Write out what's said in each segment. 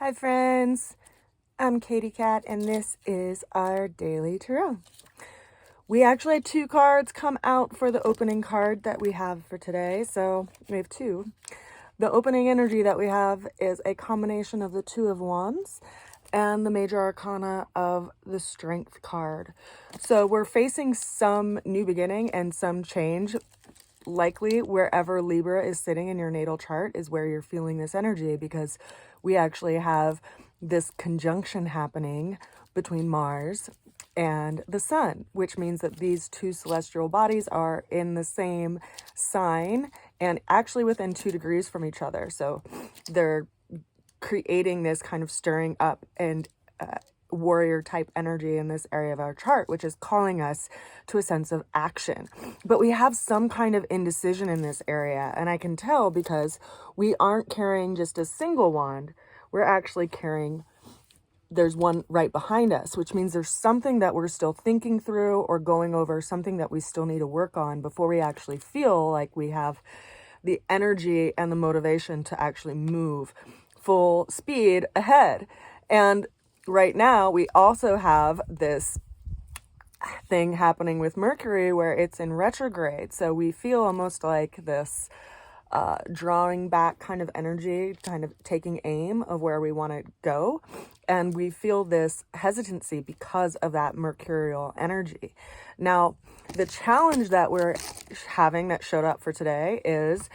Hi friends, I'm Katie Cat and this is our daily tarot. We actually had two cards come out for the opening card that we have for today, so we have two. The opening energy that we have is a combination of the Two of Wands and the Major Arcana of the Strength card. So we're facing some new beginning and some change. Likely wherever Libra is sitting in your natal chart is where you're feeling this energy, because we actually have this conjunction happening between Mars and the Sun, which means that these two celestial bodies are in the same sign and actually within 2 degrees from each other. So they're creating this kind of stirring up and warrior type energy in this area of our chart, which is calling us to a sense of action. But we have some kind of indecision in this area, and I can tell because we aren't carrying just a single wand. We're actually carrying, there's one right behind us, which means there's something that we're still thinking through or going over, something that we still need to work on before we actually feel like we have the energy and the motivation to actually move full speed ahead. And right now, we also have this thing happening with Mercury where it's in retrograde. So we feel almost like this drawing back kind of energy, kind of taking aim of where we want to go. And we feel this hesitancy because of that mercurial energy. Now, the challenge that we're having that showed up for today is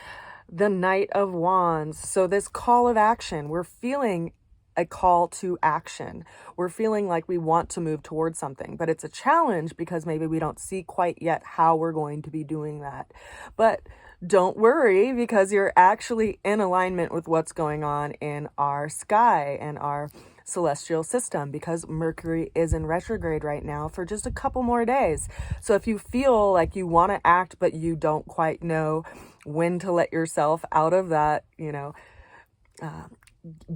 the Knight of Wands. So this call of action, we're feeling a call to action. We're feeling like we want to move towards something, but it's a challenge because maybe we don't see quite yet how we're going to be doing that. But don't worry, because you're actually in alignment with what's going on in our sky and our celestial system, because Mercury is in retrograde right now for just a couple more days. So if you feel like you want to act, but you don't quite know when to let yourself out of that,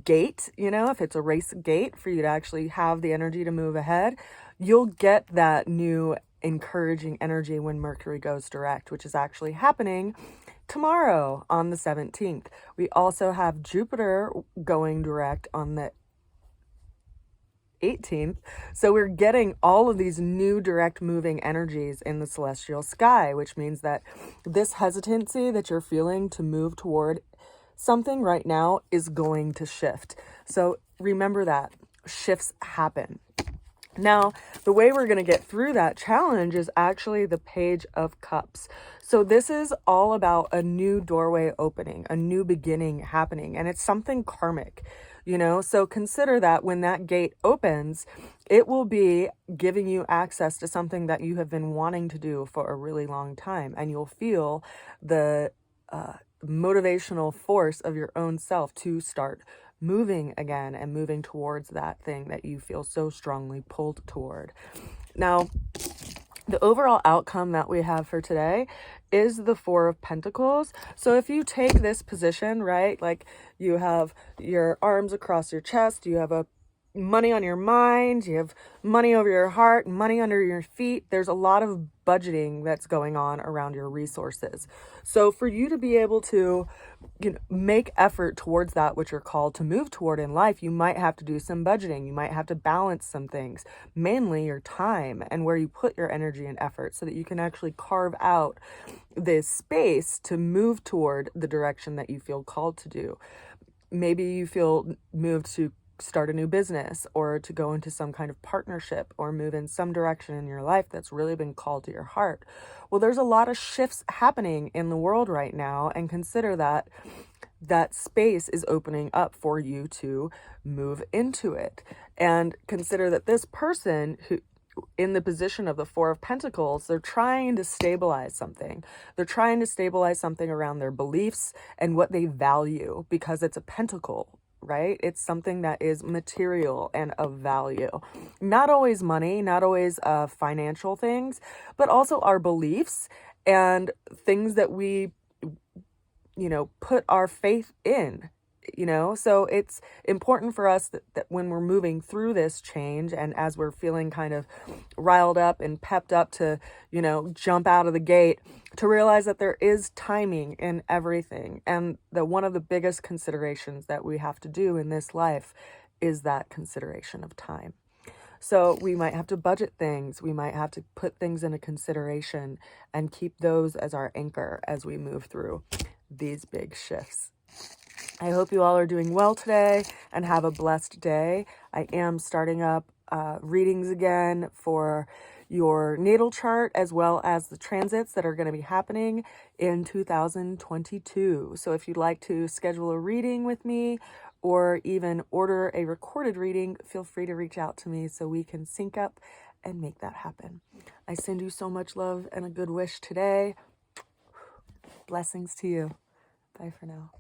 gate, if it's a race gate for you to actually have the energy to move ahead, you'll get that new encouraging energy when Mercury goes direct, which is actually happening tomorrow on the 17th. We also have Jupiter going direct on the 18th. So we're getting all of these new direct moving energies in the celestial sky, which means that this hesitancy that you're feeling to move toward something right now is going to shift. So remember that shifts happen. Now, the way we're going to get through that challenge is actually the Page of Cups. So this is all about a new doorway opening, a new beginning happening, and it's something karmic, So consider that when that gate opens, it will be giving you access to something that you have been wanting to do for a really long time, and you'll feel the motivational force of your own self to start moving again and moving towards that thing that you feel so strongly pulled toward. Now, the overall outcome that we have for today is the Four of Pentacles. So if you take this position, right, like you have your arms across your chest, you have money on your mind, you have money over your heart, money under your feet. There's a lot of budgeting that's going on around your resources. So for you to be able to make effort towards that which you're called to move toward in life, you might have to do some budgeting. You might have to balance some things, mainly your time and where you put your energy and effort, so that you can actually carve out this space to move toward the direction that you feel called to do. Maybe you feel moved to start a new business or to go into some kind of partnership or move in some direction in your life that's really been called to your heart. Well, there's a lot of shifts happening in the world right now, and consider that that space is opening up for you to move into it. And consider that this person who in the position of the Four of Pentacles, they're trying to stabilize something. They're trying to stabilize something around their beliefs and what they value, because it's a pentacle, right? It's something that is material and of value. Not always money, not always financial things, but also our beliefs and things that we, put our faith in. So it's important for us that when we're moving through this change, and as we're feeling kind of riled up and pepped up to, jump out of the gate, to realize that there is timing in everything. And that one of the biggest considerations that we have to do in this life is that consideration of time. So we might have to budget things. We might have to put things into consideration and keep those as our anchor as we move through these big shifts. I hope you all are doing well today and have a blessed day. I am starting up readings again for your natal chart as well as the transits that are going to be happening in 2022. So if you'd like to schedule a reading with me or even order a recorded reading, feel free to reach out to me so we can sync up and make that happen. I send you so much love and a good wish today. Blessings to you. Bye for now.